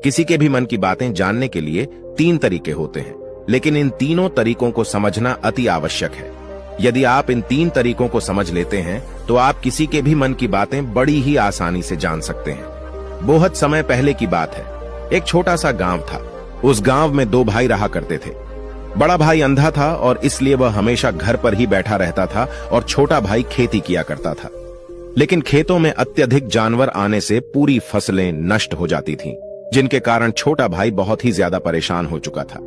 किसी के भी मन की बातें जानने के लिए 3 तरीके होते हैं, लेकिन इन तीनों तरीकों को समझना अति आवश्यक है। यदि आप इन 3 तरीकों को समझ लेते हैं तो आप किसी के भी मन की बातें बड़ी ही आसानी से जान सकते हैं। बहुत समय पहले की बात है। एक छोटा सा गांव था। उस गांव में 2 भाई रहा करते थे। बड़ा भाई अंधा था और इसलिए वह हमेशा घर पर ही बैठा रहता था और छोटा भाई खेती किया करता था। लेकिन खेतों में अत्यधिक जानवर आने से पूरी फसलें नष्ट हो जाती थीं, जिनके कारण छोटा भाई बहुत ही ज्यादा परेशान हो चुका था।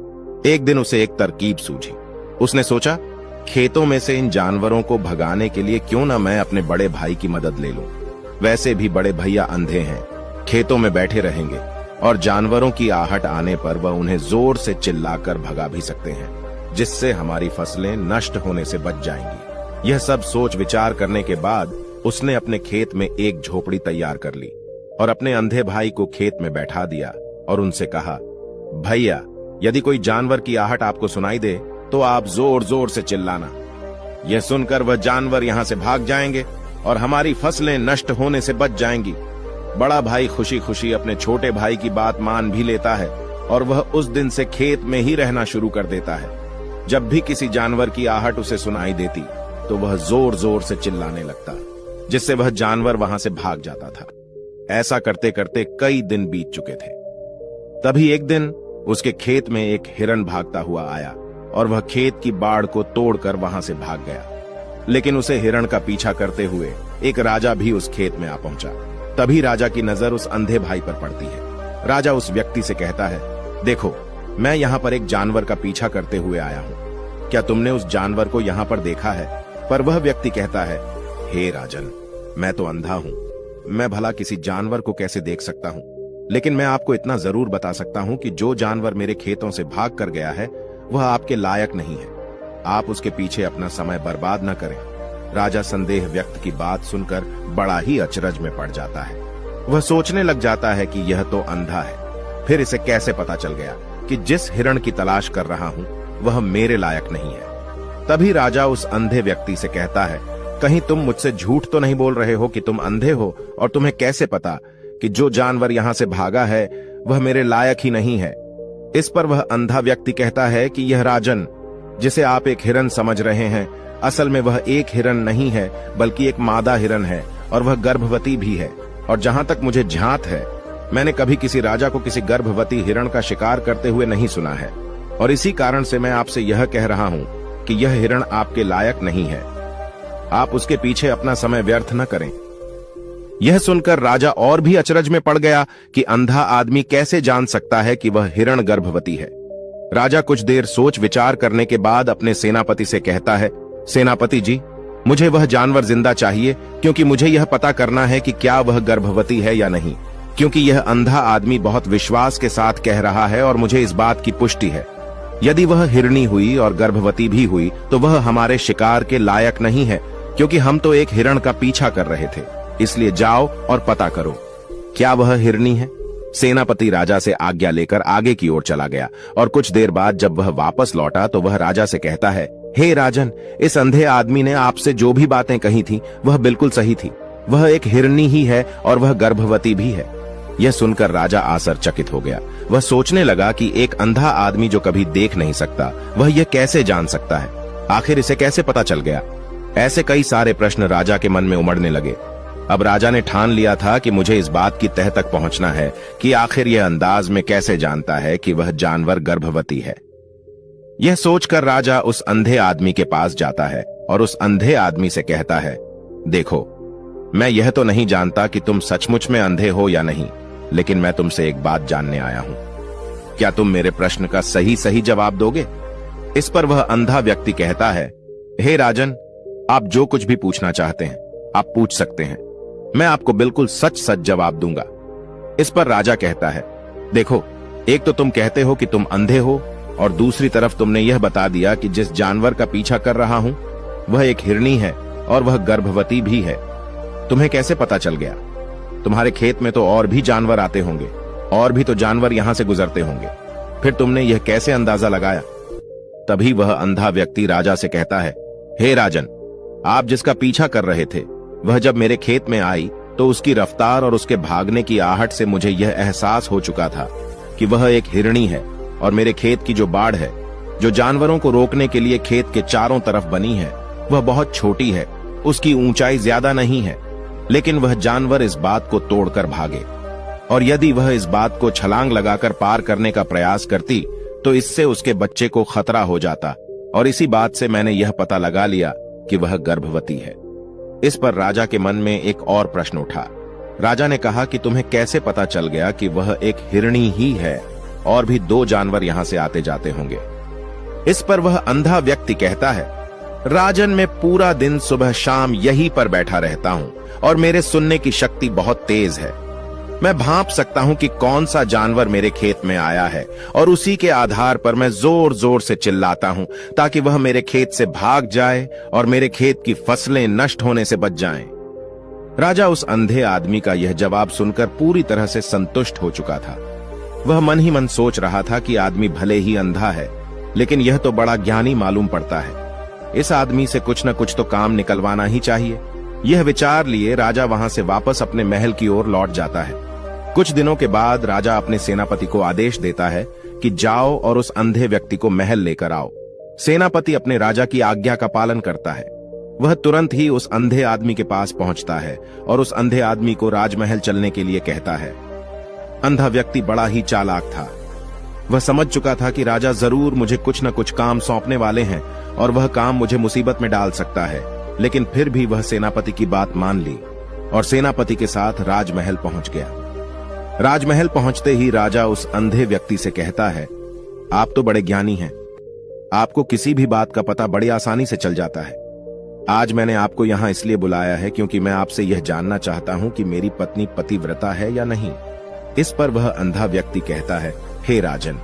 एक दिन उसे एक तरकीब सूझी। उसने सोचा, खेतों में से इन जानवरों को भगाने के लिए क्यों ना मैं अपने बड़े भाई की मदद ले लूं। वैसे भी बड़े भैया अंधे हैं, खेतों में बैठे रहेंगे और जानवरों की आहट आने पर वह उन्हें जोर से चिल्लाकर भगा भी सकते हैं, जिससे हमारी फसलें नष्ट होने से बच जाएंगी। यह सब सोच विचार करने के बाद उसने अपने खेत में एक झोपड़ी तैयार कर ली और अपने अंधे भाई को खेत में बैठा दिया और उनसे कहा, भैया, यदि कोई जानवर की आहट आपको सुनाई दे तो आप जोर जोर से चिल्लाना। यह सुनकर वह जानवर यहां से भाग जाएंगे और हमारी फसलें नष्ट होने से बच जाएंगी। बड़ा भाई खुशी खुशी अपने छोटे भाई की बात मान भी लेता है और वह उस दिन से खेत में ही रहना शुरू कर देता है। जब भी किसी जानवर की आहट उसे सुनाई देती तो वह जोर जोर से चिल्लाने लगता, जिससे वह जानवर वहां से भाग जाता था। ऐसा करते करते कई दिन बीत चुके थे। तभी एक दिन उसके खेत में एक हिरन भागता हुआ आया और वह खेत की बाड़ को तोड़कर वहां से भाग गया। लेकिन उसे हिरण का पीछा करते हुए एक राजा भी उस खेत में आ पहुंचा। तभी राजा की नजर उस अंधे भाई पर पड़ती है। राजा उस व्यक्ति से कहता है, देखो, मैं यहाँ पर एक जानवर का पीछा करते हुए आया हूँ। क्या तुमने उस जानवर को यहाँ पर देखा है? पर वह व्यक्ति कहता है, हे राजन, मैं तो अंधा हूँ, मैं भला किसी जानवर को कैसे देख सकता हूँ? लेकिन मैं आपको इतना जरूर बता सकता हूँ कि जो जानवर मेरे खेतों से भाग कर गया है वह आपके लायक नहीं है। आप उसके पीछे अपना समय बर्बाद न करें। राजा संदेह व्यक्त की बात सुनकर बड़ा ही अचरज में पड़ जाता है। वह सोचने लग जाता है कि यह तो अंधा है, फिर इसे कैसे पता चल गया कि जिस हिरण की तलाश कर रहा हूं वह मेरे लायक नहीं है। तभी राजा उस अंधे व्यक्ति से कहता है, कहीं तुम मुझसे झूठ तो नहीं बोल रहे हो कि तुम अंधे हो और तुम्हें कैसे पता कि जो जानवर यहां से भागा है वह मेरे लायक ही नहीं है? इस पर वह अंधा व्यक्ति कहता है कि यह राजन, जिसे आप एक हिरन समझ रहे हैं, असल में वह एक हिरन नहीं है बल्कि एक मादा हिरन है और वह गर्भवती भी है। और जहां तक मुझे ध्यात है, मैंने कभी किसी राजा को किसी गर्भवती हिरण का शिकार करते हुए नहीं सुना है और इसी कारण से मैं आपसे यह कह रहा हूं कि यह हिरण आपके लायक नहीं है। आप उसके पीछे अपना समय व्यर्थ न करें। यह सुनकर राजा और भी अचरज में पड़ गया कि अंधा आदमी कैसे जान सकता है कि वह हिरण गर्भवती है। राजा कुछ देर सोच विचार करने के बाद अपने सेनापति से कहता है, सेनापति जी, मुझे वह जानवर जिंदा चाहिए क्योंकि मुझे यह पता करना है कि क्या वह गर्भवती है या नहीं, क्योंकि यह अंधा आदमी बहुत विश्वास के साथ कह रहा है और मुझे इस बात की पुष्टि है। यदि वह हिरनी हुई और गर्भवती भी हुई तो वह हमारे शिकार के लायक नहीं है, क्योंकि हम तो एक हिरण का पीछा कर रहे थे। इसलिए जाओ और पता करो, क्या वह हिरनी है? सेनापति राजा से आज्ञा लेकर आगे की ओर चला गया और कुछ देर बाद जब वह वापस लौटा तो वह राजा से कहता है, हे राजन, इस अंधे आदमी ने आपसे जो भी बातें कही थी वह बिल्कुल सही थी। वह एक हिरनी ही है और वह गर्भवती भी है। यह सुनकर राजा आश्चर्यचकित हो गया। वह सोचने लगा कि एक अंधा आदमी जो कभी देख नहीं सकता, वह यह कैसे जान सकता है? आखिर इसे कैसे पता चल गया? ऐसे कई सारे प्रश्न राजा के मन में उमड़ने लगे। अब राजा ने ठान लिया था कि मुझे इस बात की तह तक पहुंचना है कि आखिर यह अंदाज में कैसे जानता है कि वह जानवर गर्भवती है। यह सोचकर राजा उस अंधे आदमी के पास जाता है और उस अंधे आदमी से कहता है, देखो, मैं यह तो नहीं जानता कि तुम सचमुच में अंधे हो या नहीं, लेकिन मैं तुमसे एक बात जानने आया हूं। क्या तुम मेरे प्रश्न का सही सही जवाब दोगे? इस पर वह अंधा व्यक्ति कहता है, हे राजन, आप जो कुछ भी पूछना चाहते हैं आप पूछ सकते हैं, मैं आपको बिल्कुल सच सच जवाब दूंगा। इस पर राजा कहता है, देखो, एक तो तुम कहते हो कि तुम अंधे हो और दूसरी तरफ तुमने यह बता दिया कि जिस जानवर का पीछा कर रहा हूं वह एक हिरनी है और वह गर्भवती भी है। तुम्हें कैसे पता चल गया? तुम्हारे खेत में तो और भी जानवर आते होंगे और भी तो जानवर यहां से गुजरते होंगे, फिर तुमने यह कैसे अंदाजा लगाया? तभी वह अंधा व्यक्ति राजा से कहता है, हे राजन, आप जिसका पीछा कर रहे थे वह जब मेरे खेत में आई तो उसकी रफ्तार और उसके भागने की आहट से मुझे यह एहसास हो चुका था कि वह एक हिरणी है और मेरे खेत की जो बाड़ है, जो जानवरों को रोकने के लिए खेत के चारों तरफ बनी है, वह बहुत छोटी है, उसकी ऊंचाई ज्यादा नहीं है, लेकिन वह जानवर इस बात को तोड़कर भागे। और यदि वह इस बात को छलांग लगाकर पार करने का प्रयास करती तो इससे उसके बच्चे को खतरा हो जाता, और इसी बात से मैंने यह पता लगा लिया कि वह गर्भवती है। इस पर राजा के मन में एक और प्रश्न उठा। राजा ने कहा कि तुम्हें कैसे पता चल गया कि वह एक हिरणी ही है, और भी 2 जानवर यहां से आते जाते होंगे। इस पर वह अंधा व्यक्ति कहता है, राजन, मैं पूरा दिन सुबह शाम यहीं पर बैठा रहता हूं और मेरे सुनने की शक्ति बहुत तेज है। मैं भांप सकता हूं कि कौन सा जानवर मेरे खेत में आया है, और उसी के आधार पर मैं जोर जोर से चिल्लाता हूं ताकि वह मेरे खेत से भाग जाए और मेरे खेत की फसलें नष्ट होने से बच जाएं। राजा उस अंधे आदमी का यह जवाब सुनकर पूरी तरह से संतुष्ट हो चुका था। वह मन ही मन सोच रहा था कि आदमी भले ही अंधा है, लेकिन यह तो बड़ा ज्ञानी मालूम पड़ता है। इस आदमी से कुछ न कुछ तो काम निकलवाना ही चाहिए। यह विचार लिए राजा वहां से वापस अपने महल की ओर लौट जाता है। कुछ दिनों के बाद राजा अपने सेनापति को आदेश देता है कि जाओ और उस अंधे व्यक्ति को महल लेकर आओ। सेनापति अपने राजा की आज्ञा का पालन करता है। वह तुरंत ही उस अंधे आदमी के पास पहुंचता है और उस अंधे आदमी को राजमहल चलने के लिए कहता है। अंधा व्यक्ति बड़ा ही चालाक था। वह समझ चुका था कि राजा जरूर मुझे कुछ न कुछ काम सौंपने वाले हैं और वह काम मुझे मुसीबत में डाल सकता है, लेकिन फिर भी वह सेनापति की बात मान ली और सेनापति के साथ राजमहल पहुंच गया। राजमहल पहुंचते ही राजा उस अंधे व्यक्ति से कहता है, आप तो बड़े ज्ञानी हैं, आपको किसी भी बात का पता बड़ी आसानी से चल जाता है। आज मैंने आपको यहां इसलिए बुलाया है क्योंकि मैं आपसे यह जानना चाहता हूं कि मेरी पत्नी पतिव्रता है या नहीं। इस पर वह अंधा व्यक्ति कहता है, हे राजन,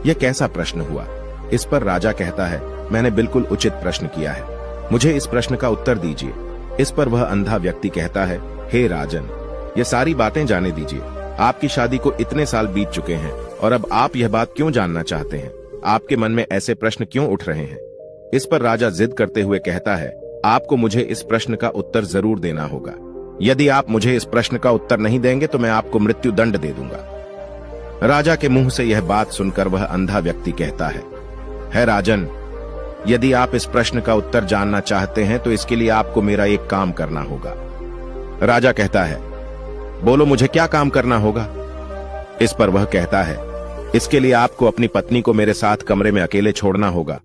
यह कैसा प्रश्न हुआ। इस पर राजा कहता है, मैंने बिल्कुल उचित प्रश्न किया है, मुझे इस प्रश्न का उत्तर दीजिए। इस पर वह अंधा व्यक्ति कहता है, हे राजन, ये सारी बातें जाने दीजिए। आपकी शादी को इतने साल बीत चुके हैं और अब आप यह बात क्यों जानना चाहते हैं? आपके मन में ऐसे प्रश्न क्यों उठ रहे हैं? इस पर राजा जिद करते हुए कहता है, आपको मुझे इस प्रश्न का उत्तर जरूर देना होगा। यदि आप मुझे इस प्रश्न का उत्तर नहीं देंगे तो मैं आपको मृत्यु दंड दे दूंगा। राजा के मुंह से यह बात सुनकर वह अंधा व्यक्ति कहता है राजन, यदि आप इस प्रश्न का उत्तर जानना चाहते हैं तो इसके लिए आपको मेरा एक काम करना होगा। राजा कहता है, बोलो, मुझे क्या काम करना होगा? इस पर वह कहता है, इसके लिए आपको अपनी पत्नी को मेरे साथ कमरे में अकेले छोड़ना होगा।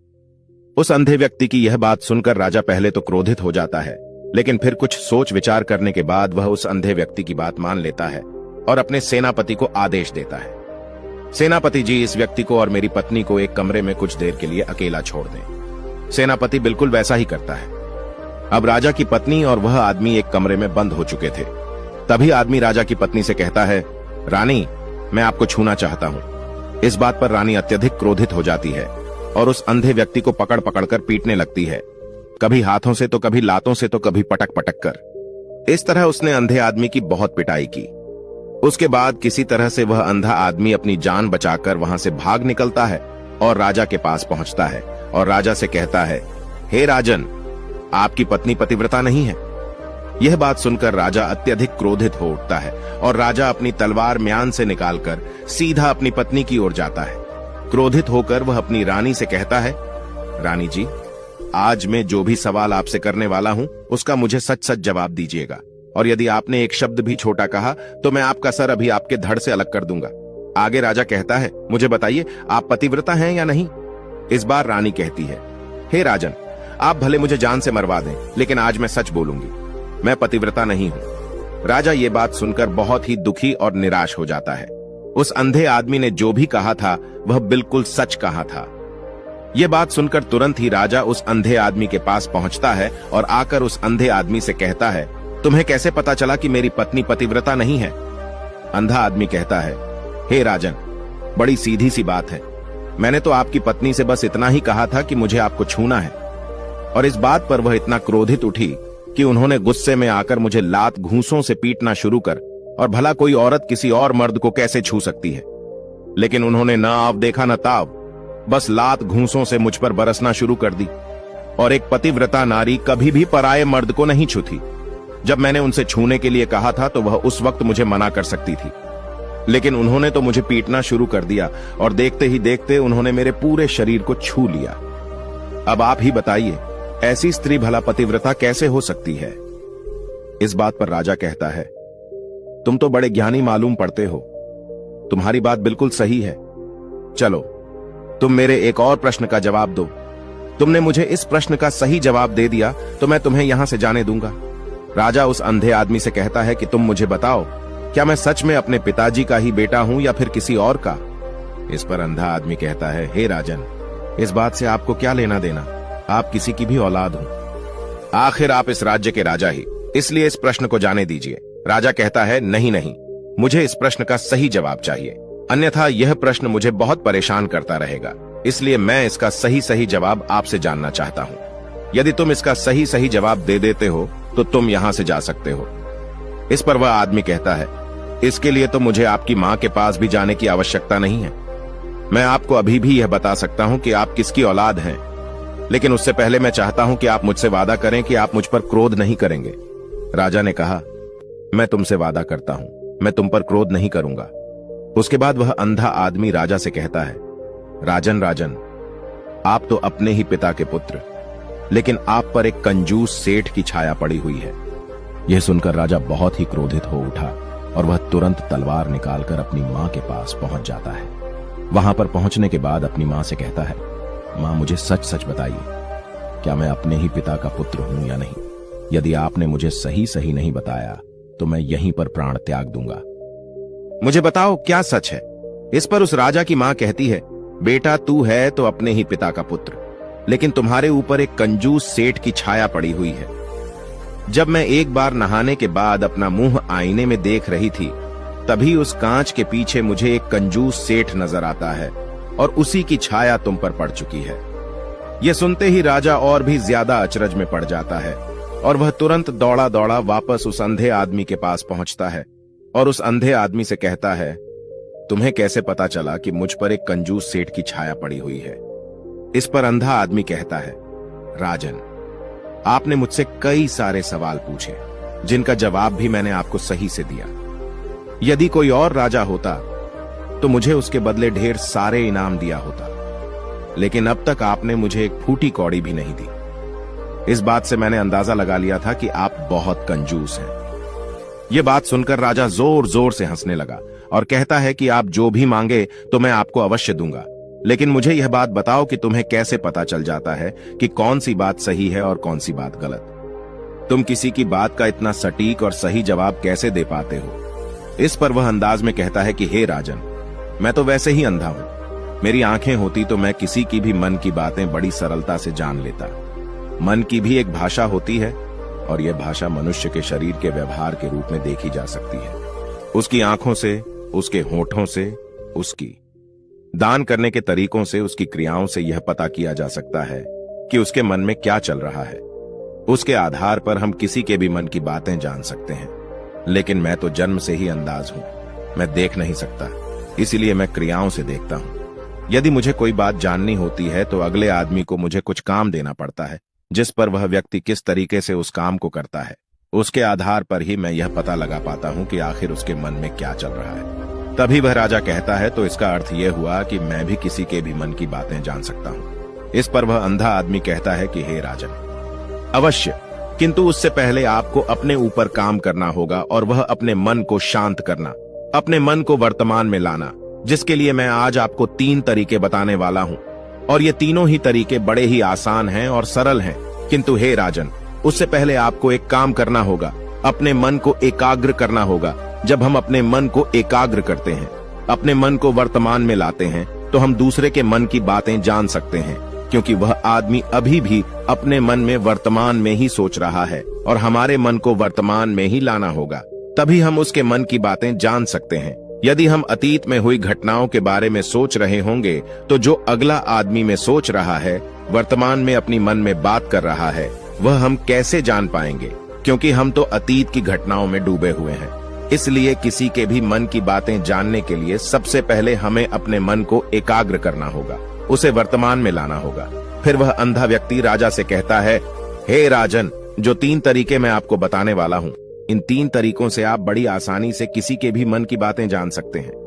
उस अंधे व्यक्ति की यह बात सुनकर राजा पहले तो क्रोधित हो जाता है, लेकिन फिर कुछ सोच विचार करने के बाद वह उस अंधे व्यक्ति की बात मान लेता है और अपने सेनापति को आदेश देता है, सेनापति जी, इस व्यक्ति को और मेरी पत्नी को एक कमरे में कुछ देर के लिए अकेला छोड़ दें। सेनापति बिल्कुल वैसा ही करता है। अब राजा की पत्नी और वह आदमी एक कमरे में बंद हो चुके थे। तभी आदमी राजा की पत्नी से कहता है, रानी, मैं आपको छूना चाहता हूं। इस बात पर रानी अत्यधिक क्रोधित हो जाती है और उस अंधे व्यक्ति को पकड़ पकड़कर पीटने लगती है, कभी हाथों से तो कभी लातों से तो कभी पटक पटक कर। इस तरह उसने अंधे आदमी की बहुत पिटाई की। उसके बाद किसी तरह से वह अंधा आदमी अपनी जान बचाकर वहां से भाग निकलता है और राजा के पास पहुंचता है और राजा से कहता है, हे राजन, आपकी पत्नी पतिव्रता नहीं है। यह बात सुनकर राजा अत्यधिक क्रोधित हो उठता है और राजा अपनी तलवार म्यान से निकालकर सीधा अपनी पत्नी की ओर जाता है। क्रोधित होकर वह अपनी रानी से कहता है, रानी जी, आज मैं जो भी सवाल आपसे करने वाला हूं उसका मुझे सच सच जवाब दीजिएगा, और यदि आपने एक शब्द भी छोटा कहा तो मैं आपका सर अभी आपके धड़ से अलग कर दूंगा। आगे राजा कहता है, मुझे बताइए, आप पतिव्रता हैं या नहीं? इस बार रानी कहती है, हे राजन, आप भले मुझे जान से मरवा दें, लेकिन आज मैं सच बोलूंगी, मैं पतिव्रता नहीं हूं। राजा ये बात सुनकर बहुत ही दुखी और निराश हो जाता है। उस अंधे आदमी ने जो भी कहा था वह बिल्कुल सच कहा था। यह बात सुनकर तुरंत ही राजा उस अंधे आदमी के पास पहुंचता है और आकर उस अंधे आदमी से कहता है, तुम्हें कैसे पता चला कि मेरी पत्नी पतिव्रता नहीं है? अंधा आदमी कहता है, हे राजन, बड़ी सीधी सी बात है, मैंने तो आपकी पत्नी से बस इतना ही कहा था कि मुझे आपको छूना है। और इस बात पर वह इतना क्रोधित उठी कि उन्होंने गुस्से में आकर मुझे लात घूंसों से पीटना शुरू कर, और भला कोई औरत किसी और मर्द को कैसे छू सकती है? लेकिन उन्होंने न आव देखा न ताव, बस लात घूंसों से मुझ पर बरसना शुरू कर दी। और एक पतिव्रता नारी कभी भी पराये मर्द को नहीं छूती। जब मैंने उनसे छूने के लिए कहा था तो वह उस वक्त मुझे मना कर सकती थी, लेकिन उन्होंने तो मुझे पीटना शुरू कर दिया और देखते ही देखते उन्होंने मेरे पूरे शरीर को छू लिया। अब आप ही बताइए, ऐसी स्त्री भला पतिव्रता कैसे हो सकती है? इस बात पर राजा कहता है, तुम तो बड़े ज्ञानी मालूम पड़ते हो, तुम्हारी बात बिल्कुल सही है। चलो तुम मेरे एक और प्रश्न का जवाब दो। तुमने मुझे इस प्रश्न का सही जवाब दे दिया तो मैं तुम्हें यहां से जाने दूंगा। राजा उस अंधे आदमी से कहता है कि तुम मुझे बताओ, क्या मैं सच में अपने पिताजी का ही बेटा हूं या फिर किसी और का? इस पर अंधा आदमी कहता है, हे राजन, इस बात से आपको क्या लेना देना, आप किसी की भी औलाद हो। आखिर आप इस राज्य के राजा ही, इसलिए इस प्रश्न को जाने दीजिए। राजा कहता है, नहीं नहीं, मुझे इस प्रश्न का सही जवाब चाहिए, अन्यथा यह प्रश्न मुझे बहुत परेशान करता रहेगा, इसलिए मैं इसका सही सही जवाब आपसे जानना चाहता हूं। यदि तुम इसका सही सही जवाब दे देते हो तो तुम यहां से जा सकते हो। इस पर वह आदमी कहता है, इसके लिए तो मुझे आपकी मां के पास भी जाने की आवश्यकता नहीं है। मैं आपको अभी भी यह बता सकता हूं कि आप किसकी औलाद हैं, लेकिन उससे पहले मैं चाहता हूं कि आप मुझसे वादा करें कि आप मुझ पर क्रोध नहीं करेंगे। राजा ने कहा, मैं तुमसे वादा करता हूं, मैं तुम पर क्रोध नहीं करूंगा। उसके बाद वह अंधा आदमी राजा से कहता है, राजन राजन, आप तो अपने ही पिता के पुत्र, लेकिन आप पर एक कंजूस सेठ की छाया पड़ी हुई है। यह सुनकर राजा बहुत ही क्रोधित हो उठा और वह तुरंत तलवार निकालकर अपनी मां के पास पहुंच जाता है। वहां पर पहुंचने के बाद अपनी मां से कहता है, मां मुझे सच सच बताइए, क्या मैं अपने ही पिता का पुत्र हूं या नहीं? यदि आपने मुझे सही सही नहीं बताया तो मैं यहीं पर प्राण त्याग दूंगा। मुझे बताओ क्या सच है? इस पर उस राजा की मां कहती है, बेटा तू है तो अपने ही पिता का पुत्र, लेकिन तुम्हारे ऊपर एक कंजूस सेठ की छाया पड़ी हुई है। जब मैं एक बार नहाने के बाद अपना मुंह आईने में देख रही थी, तभी उस कांच के पीछे मुझे एक कंजूस सेठ नजर आता है और उसी की छाया तुम पर पड़ चुकी है। यह सुनते ही राजा और भी ज्यादा अचरज में पड़ जाता है और वह तुरंत दौड़ा दौड़ा वापस उस अंधे आदमी के पास पहुंचता है और उस अंधे आदमी से कहता है, तुम्हें कैसे पता चला कि मुझ पर एक कंजूस सेठ की छाया पड़ी हुई है? इस पर अंधा आदमी कहता है, राजन, आपने मुझसे कई सारे सवाल पूछे जिनका जवाब भी मैंने आपको सही से दिया। यदि कोई और राजा होता तो मुझे उसके बदले ढेर सारे इनाम दिया होता, लेकिन अब तक आपने मुझे एक फूटी कौड़ी भी नहीं दी। इस बात से मैंने अंदाजा लगा लिया था कि आप बहुत कंजूस हैं। यह बात सुनकर राजा जोर जोर से हंसने लगा और कहता है कि आप जो भी मांगे तो मैं आपको अवश्य दूंगा, लेकिन मुझे यह बात बताओ कि तुम्हें कैसे पता चल जाता है कि कौन सी बात सही है और कौन सी बात गलत? तुम किसी की बात का इतना सटीक और सही जवाब कैसे दे पाते हो? इस पर वह अंदाज में कहता है कि हे राजन, मैं तो वैसे ही अंधा हूं। मेरी आंखें होती तो मैं किसी की भी मन की बातें बड़ी सरलता से जान लेता। मन की भी एक भाषा होती है और यह भाषा मनुष्य के शरीर के व्यवहार के रूप में देखी जा सकती है। उसकी आंखों से, उसके होठों से, उसकी दान करने के तरीकों से, उसकी क्रियाओं से यह पता किया जा सकता है कि उसके मन में क्या चल रहा है। उसके आधार पर हम किसी के भी मन की बातें जान सकते हैं, लेकिन मैं तो जन्म से ही अंधाज हूं, मैं देख नहीं सकता, इसीलिए मैं क्रियाओं से देखता हूं। यदि मुझे कोई बात जाननी होती है तो अगले आदमी को मुझे कुछ काम देना पड़ता है, जिस पर वह व्यक्ति किस तरीके से उस काम को करता है, उसके आधार पर ही मैं यह पता लगा पाता हूं कि आखिर उसके मन में क्या चल रहा है। तभी वह राजा कहता है, तो इसका अर्थ यह हुआ कि मैं भी किसी के भी मन की बातें जान सकता हूं। इस पर वह अंधा आदमी कहता है कि हे राजन, अवश्य, किंतु उससे पहले आपको अपने ऊपर काम करना होगा और वह अपने मन को शांत करना, अपने मन को वर्तमान में लाना, जिसके लिए मैं आज आपको 3 तरीके बताने वाला हूं। और ये तीनों ही तरीके बड़े ही आसान हैं और सरल हैं, किंतु हे राजन, उससे पहले आपको एक काम करना होगा, अपने मन को एकाग्र करना होगा। जब हम अपने मन को एकाग्र करते हैं, अपने मन को वर्तमान में लाते हैं, तो हम दूसरे के मन की बातें जान सकते हैं, क्योंकि वह आदमी अभी भी अपने मन में वर्तमान में ही सोच रहा है और हमारे मन को वर्तमान में ही लाना होगा, तभी हम उसके मन की बातें जान सकते हैं। यदि हम अतीत में हुई घटनाओं के बारे में सोच रहे होंगे तो जो अगला आदमी में सोच रहा है, वर्तमान में अपनी मन में बात कर रहा है, वह हम कैसे जान पाएंगे? क्योंकि हम तो अतीत की घटनाओं में डूबे हुए हैं। इसलिए किसी के भी मन की बातें जानने के लिए सबसे पहले हमें अपने मन को एकाग्र करना होगा, उसे वर्तमान में लाना होगा। फिर वह अंधा व्यक्ति राजा से कहता है, हे राजन, जो 3 तरीके मैं आपको बताने वाला हूँ, इन 3 तरीकों से आप बड़ी आसानी से किसी के भी मन की बातें जान सकते हैं।